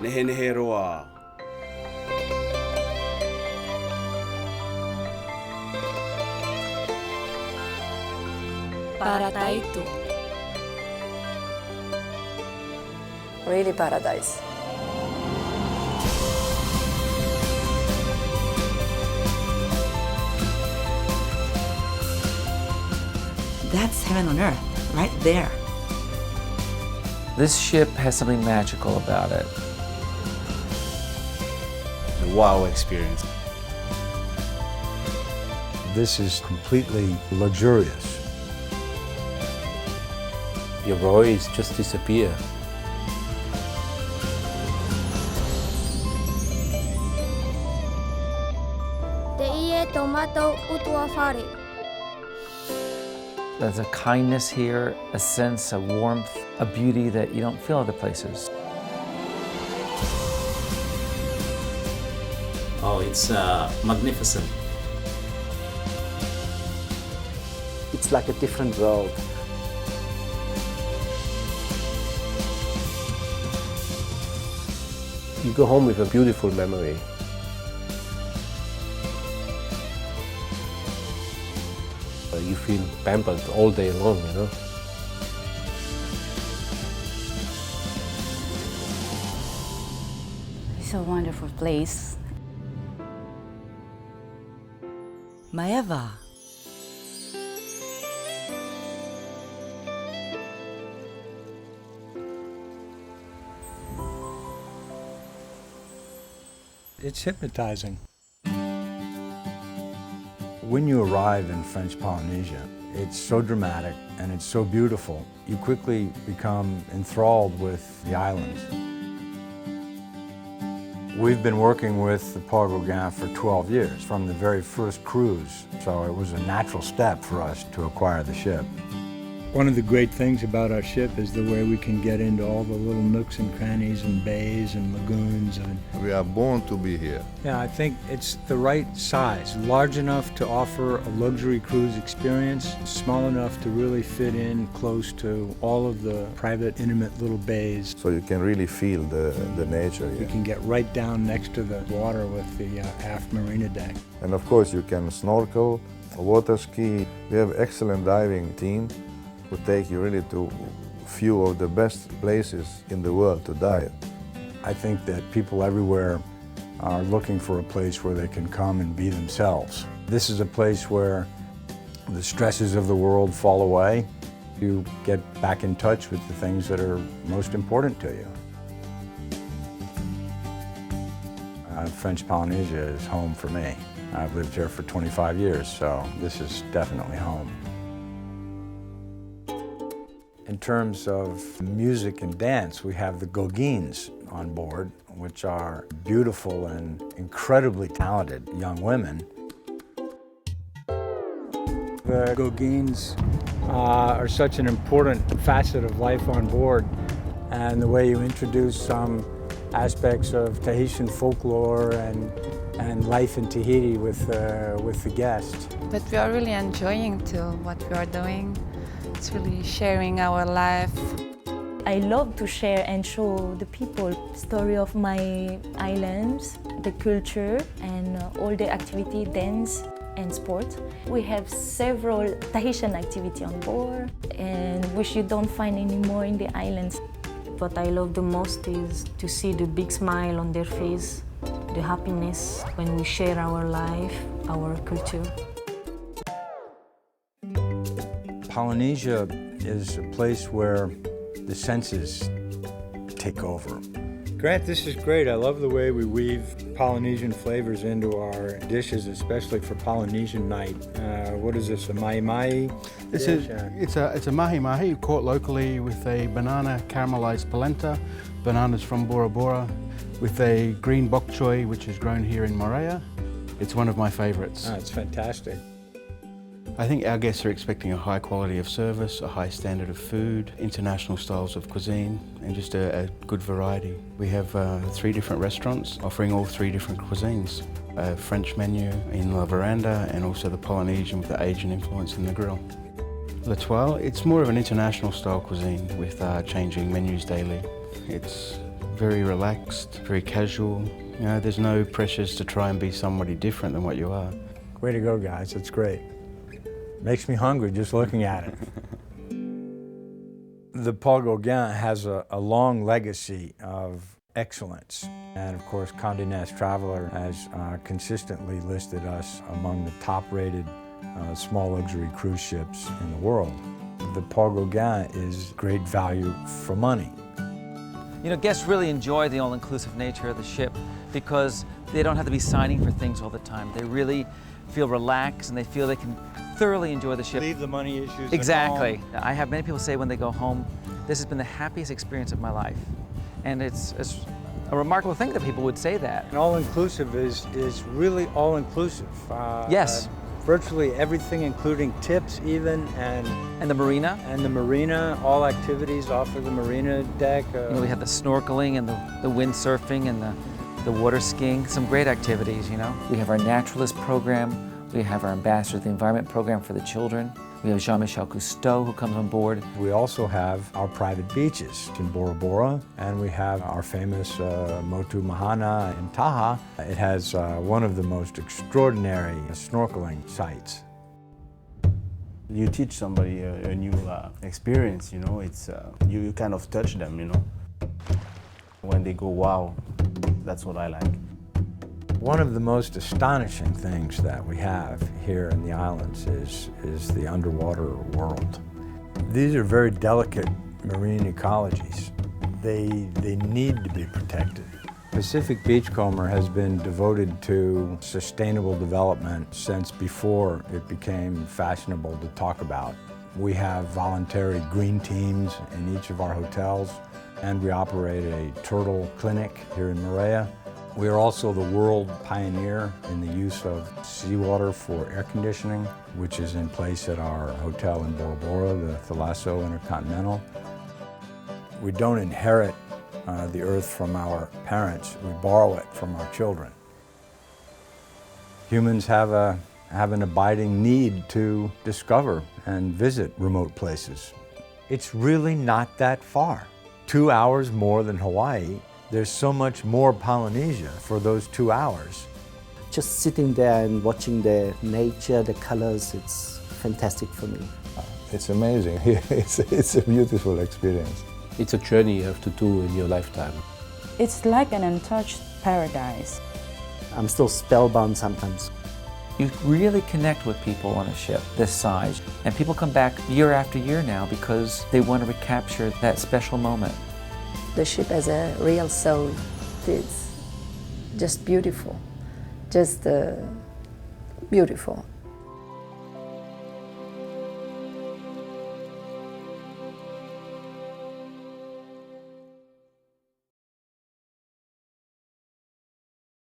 Nehe roa. Paradaitu. Really paradise. That's heaven on earth, right there. This ship has something magical about it. A wow experience. This is completely luxurious. Your worries just disappear. Te ie tomato utuafare. There's a kindness here, a sense, a warmth, a beauty that you don't feel other places. Oh, it's magnificent. It's like a different world. You go home with a beautiful memory. You feel pampered all day long, you know. It's a wonderful place. Maeva. It's hypnotizing. When you arrive in French Polynesia, it's so dramatic and it's so beautiful. You quickly become enthralled with the islands. We've been working with the Paul Gauguin for 12 years, from the very first cruise, so it was a natural step for us to acquire the ship. One of the great things about our ship is the way we can get into all the little nooks and crannies and bays and lagoons. We are born to be here. Yeah, I think it's the right size, large enough to offer a luxury cruise experience, small enough to really fit in close to all of the private, intimate little bays. So you can really feel the nature here. You can get right down next to the water with the aft marina deck. And of course you can snorkel, water ski. We have excellent diving team who take you really to a few of the best places in the world to dive. I think that people everywhere are looking for a place where they can come and be themselves. This is a place where the stresses of the world fall away. You get back in touch with the things that are most important to you. French Polynesia is home for me. I've lived here for 25 years, so this is definitely home. In terms of music and dance, we have the Gauguins on board, which are beautiful and incredibly talented young women. The Gauguins are such an important facet of life on board, and the way you introduce some aspects of Tahitian folklore and life in Tahiti with the guests. But we are really enjoying what we are doing. It's really sharing our life. I love to share and show the people the story of my islands, the culture, and all the activity, dance and sport. We have several Tahitian activities on board, and which you don't find anymore in the islands. What I love the most is to see the big smile on their face, the happiness when we share our life, our culture. Polynesia is a place where the senses take over. Grant, this is great. I love the way we weave Polynesian flavors into our dishes, especially for Polynesian night. What is this, a mahi-mahi? It's a mahi-mahi caught locally with a banana caramelized polenta, bananas from Bora Bora, with a green bok choy, which is grown here in Moorea. It's one of my favorites. It's fantastic. I think our guests are expecting a high quality of service, a high standard of food, international styles of cuisine, and just a good variety. We have 3 different restaurants offering all 3 different cuisines. A French menu in La Veranda and also the Polynesian with the Asian influence in the grill. L'Etoile, it's more of an international style cuisine with changing menus daily. It's very relaxed, very casual. You know, there's no pressures to try and be somebody different than what you are. Way to go, guys. It's great. Makes me hungry just looking at it. The Paul Gauguin has a long legacy of excellence. And of course, Condé Nast Traveler has consistently listed us among the top-rated small luxury cruise ships in the world. The Paul Gauguin is great value for money. You know, guests really enjoy the all-inclusive nature of the ship because they don't have to be signing for things all the time. They really feel relaxed and they feel they can thoroughly enjoy the ship. Leave the money issues Exactly. at home. I have many people say when they go home, this has been the happiest experience of my life. And it's a remarkable thing that people would say that. And all-inclusive is really all-inclusive. Yes. Virtually everything, including tips even, and the marina. And the marina, all activities off of the marina deck. You know, we have the snorkeling and the windsurfing and the water skiing, some great activities, you know. We have our naturalist program. We have our Ambassador of the Environment program for the children. We have Jean-Michel Cousteau who comes on board. We also have our private beaches in Bora Bora, and we have our famous Motu Mahana in Taha. It has one of the most extraordinary snorkeling sites. You teach somebody a new experience, you know, it's, you kind of touch them, you know. When they go, wow, that's what I like. One of the most astonishing things that we have here in the islands is the underwater world. These are very delicate marine ecologies. They need to be protected. Pacific Beachcomber has been devoted to sustainable development since before it became fashionable to talk about. We have voluntary green teams in each of our hotels, and we operate a turtle clinic here in Moorea. We are also the world pioneer in the use of seawater for air conditioning, which is in place at our hotel in Bora Bora, the Thalasso Intercontinental. We don't inherit the earth from our parents, we borrow it from our children. Humans have an abiding need to discover and visit remote places. It's really not that far. 2 hours more than Hawaii. There's so much more Polynesia for those 2 hours. Just sitting there and watching the nature, the colors, it's fantastic for me. It's amazing. It's a beautiful experience. It's a journey you have to do in your lifetime. It's like an untouched paradise. I'm still spellbound sometimes. You really connect with people on a ship this size. And people come back year after year now because they want to recapture that special moment. The ship has a real soul. It's just beautiful, just beautiful.